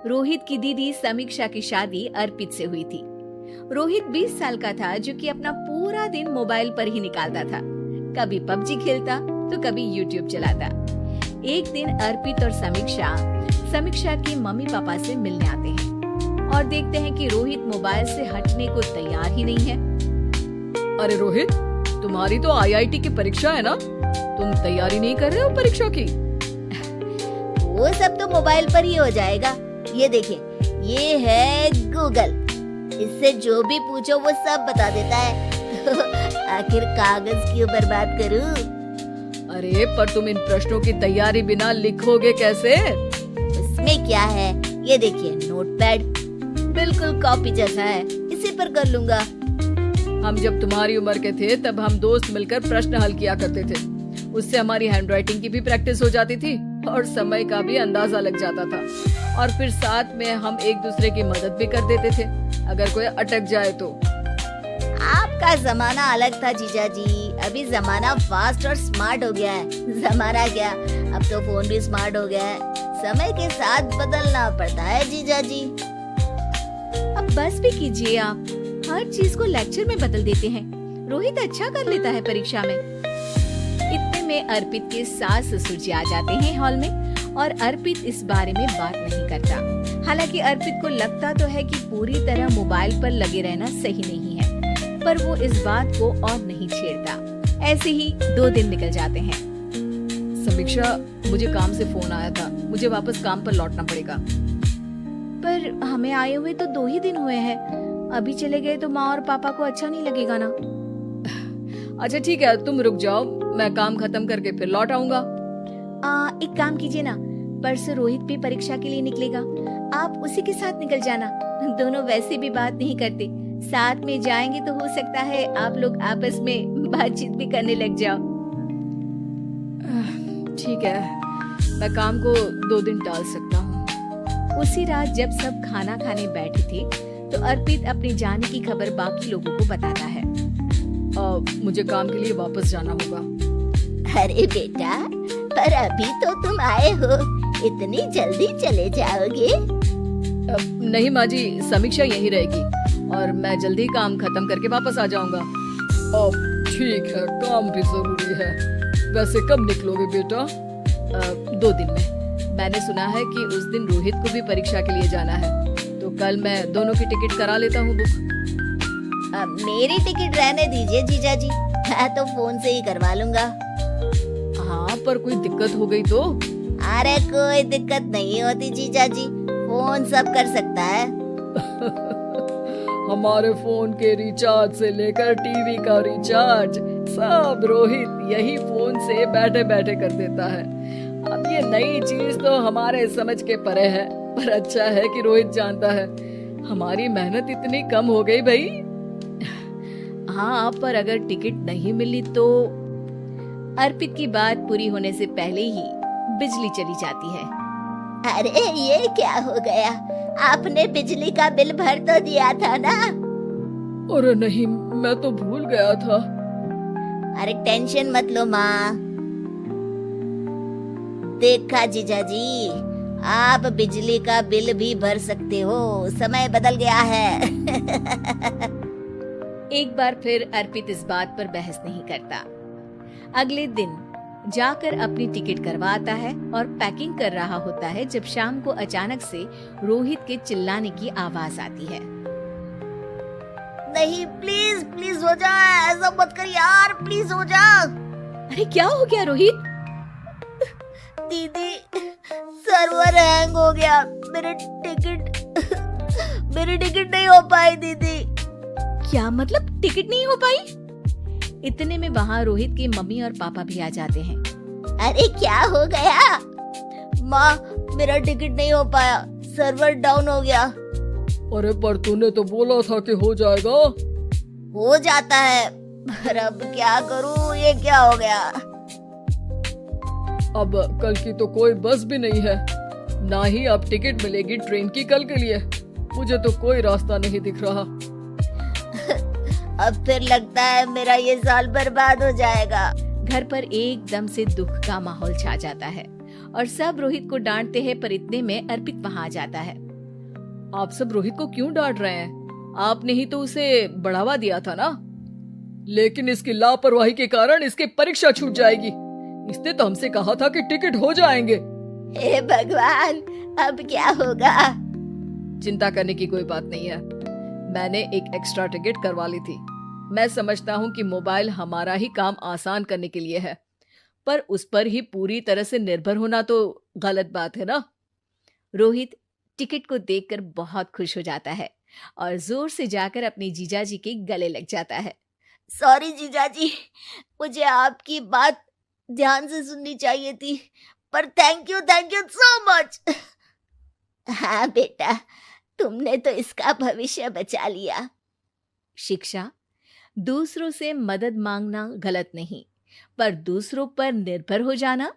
रोहित की दीदी समीक्षा की शादी अर्पित से हुई थी। रोहित 20 साल का था, जो कि अपना पूरा दिन मोबाइल पर ही निकालता था। कभी पबजी खेलता तो कभी यूट्यूब चलाता। एक दिन अर्पित और समीक्षा की मम्मी पापा से मिलने आते हैं और देखते हैं कि रोहित मोबाइल से हटने को तैयार ही नहीं है। अरे रोहित, तुम्हारी तो आईआईटी की परीक्षा है ना, तुम तैयारी नहीं कर रहे हो परीक्षा की? वो सब तो मोबाइल पर ही हो जाएगा। ये देखिए, ये है गूगल, इससे जो भी पूछो वो सब बता देता है। आखिर कागज क्यों बर्बाद करूं? अरे पर तुम इन प्रश्नों की तैयारी बिना लिखोगे कैसे? उसमें क्या है, ये देखिए नोटपैड, बिल्कुल कॉपी जैसा है, इसी पर कर लूंगा। हम जब तुम्हारी उम्र के थे तब हम दोस्त मिलकर प्रश्न हल किया करते थे। उससे हमारी हैंडराइटिंग की भी प्रैक्टिस हो जाती थी और समय का भी अंदाजा लग जाता था। और फिर साथ में हम एक दूसरे की मदद भी कर देते थे अगर कोई अटक जाए तो। आपका जमाना अलग था जीजा जी, अभी जमाना फास्ट और स्मार्ट हो गया है। जमाना क्या, अब तो फोन भी स्मार्ट हो गया है। समय के साथ बदलना पड़ता है जीजा जी। अब बस भी कीजिए, आप हर चीज को लेक्चर में बदल देते हैं। रोहित अच्छा कर लेता है परीक्षा में। इतने में अर्पित के सास ससुर जी आ जाते हैं हॉल में और अर्पित इस बारे में बात नहीं करता। हालांकि अर्पित को लगता तो है कि पूरी तरह मोबाइल पर लगे रहना सही नहीं है, पर वो इस बात को और नहीं छेड़ता। ऐसे ही 2 दिन निकल जाते हैं। समीक्षा, मुझे काम से फोन आया था, मुझे वापस काम पर लौटना पड़ेगा। पर हमें आए हुए तो 2 ही दिन हुए हैं, अभी चले गए तो माँ और पापा को अच्छा नहीं लगेगा ना। अच्छा ठीक है, तुम रुक जाओ, मैं काम खत्म करके फिर लौट आऊंगा। एक काम कीजिए ना, परसों रोहित भी परीक्षा के लिए निकलेगा, आप उसी के साथ निकल जाना। दोनों वैसे भी बात नहीं करते, साथ में जाएंगे तो हो सकता है आप लोग आपस में बातचीत भी करने लग जाओ। ठीक है, मैं काम को 2 दिन टाल सकता हूँ। उसी रात जब सब खाना खाने बैठे थे तो अर्पित अपने जाने की खबर बाकी लोगों को बताता है। मुझे काम के लिए वापस जाना होगा। अरे बेटा, पर अभी तो तुम आए हो, इतनी जल्दी चले जाओगे? नहीं माँ जी, समीक्षा यहीं रहेगी और मैं जल्दी काम खत्म करके वापस आ जाऊंगा। ठीक है, काम भी जरूरी है। वैसे कब निकलोगे बेटा? 2 दिन में। मैंने सुना है कि उस दिन रोहित को भी परीक्षा के लिए जाना है, तो कल मैं दोनों की टिकट करा लेता हूँ बुक। मेरी टिकट रहने दीजिए जीजा जी, मैं तो फोन से ही करवा लूंगा। हाँ, पर कोई दिक्कत हो गई तो? अरे कोई दिक्कत नहीं होती जीजा जी, फोन सब कर सकता है। हमारे फोन के रिचार्ज से लेकर टीवी का रिचार्ज सब रोहित यही फोन से बैठे बैठे कर देता है। अब ये नई चीज तो हमारे समझ के परे है, पर अच्छा है कि रोहित जानता है। हमारी मेहनत इतनी कम हो गई भाई। हाँ, पर अगर टिकट नहीं मिली तो? अर्पित की बात पूरी होने से पहले ही बिजली चली जाती है। अरे ये क्या हो गया, आपने बिजली का बिल भर तो दिया था ना? अरे नहीं, मैं तो भूल गया था। अरे टेंशन मत लो माँ। देखा जीजा जी, आप बिजली का बिल भी भर सकते हो, समय बदल गया है। एक बार फिर अर्पित इस बात पर बहस नहीं करता। अगले दिन जाकर अपनी टिकट करवाता है और पैकिंग कर रहा होता है जब शाम को अचानक से रोहित के चिल्लाने की आवाज आती है। नहीं, प्लीज प्लीज हो जा, ऐसा मत कर यार, प्लीज हो जा। अरे क्या हो गया रोहित? दीदी, सर्वर हैंग हो गया, मेरी टिकट नहीं हो पाई दीदी। क्या मतलब टिकट नहीं हो पाई? इतने में वहाँ रोहित की मम्मी और पापा भी आ जाते हैं। अरे क्या हो गया? माँ, मेरा टिकट नहीं हो पाया, सर्वर डाउन हो गया। अरे पर तूने तो बोला था कि हो जाएगा। हो जाता है, पर अब क्या करूँ, ये क्या हो गया? अब कल की तो कोई बस भी नहीं है, ना ही अब टिकट मिलेगी ट्रेन की कल के लिए। मुझे तो कोई रास्ता नहीं दिख रहा। अब फिर लगता है मेरा ये साल बर्बाद हो जाएगा। घर पर एकदम से दुख का माहौल छा जाता है और सब रोहित को डांटते हैं, पर इतने में अर्पित वहाँ आ जाता है। आप सब रोहित को क्यों डांट रहे हैं? आपने ही तो उसे बढ़ावा दिया था ना। लेकिन इसकी लापरवाही के कारण इसकी परीक्षा छूट जाएगी। इसने तो हमसे कहा था कि टिकट हो जाएंगे। हे भगवान, अब क्या होगा? चिंता करने की कोई बात नहीं है। मैंने एक एक्स्ट्रा टिकट करवा ली थी। मैं समझता हूँ कि मोबाइल हमारा ही काम आसान करने के लिए है, पर उस पर ही पूरी तरह से निर्भर होना तो गलत बात है ना। रोहित टिकट को देखकर बहुत खुश हो जाता है और जोर से जाकर अपने जीजाजी के गले लग जाता है। सॉरी जीजाजी, मुझे आपकी बात ध्यान से सुननी चाहिए थी, पर थैंक यू सो मच। हाँ बेटा, तुमने तो इसका भविष्य बचा लिया। शिक्षा, दूसरों से मदद मांगना गलत नहीं, पर दूसरों पर निर्भर हो जाना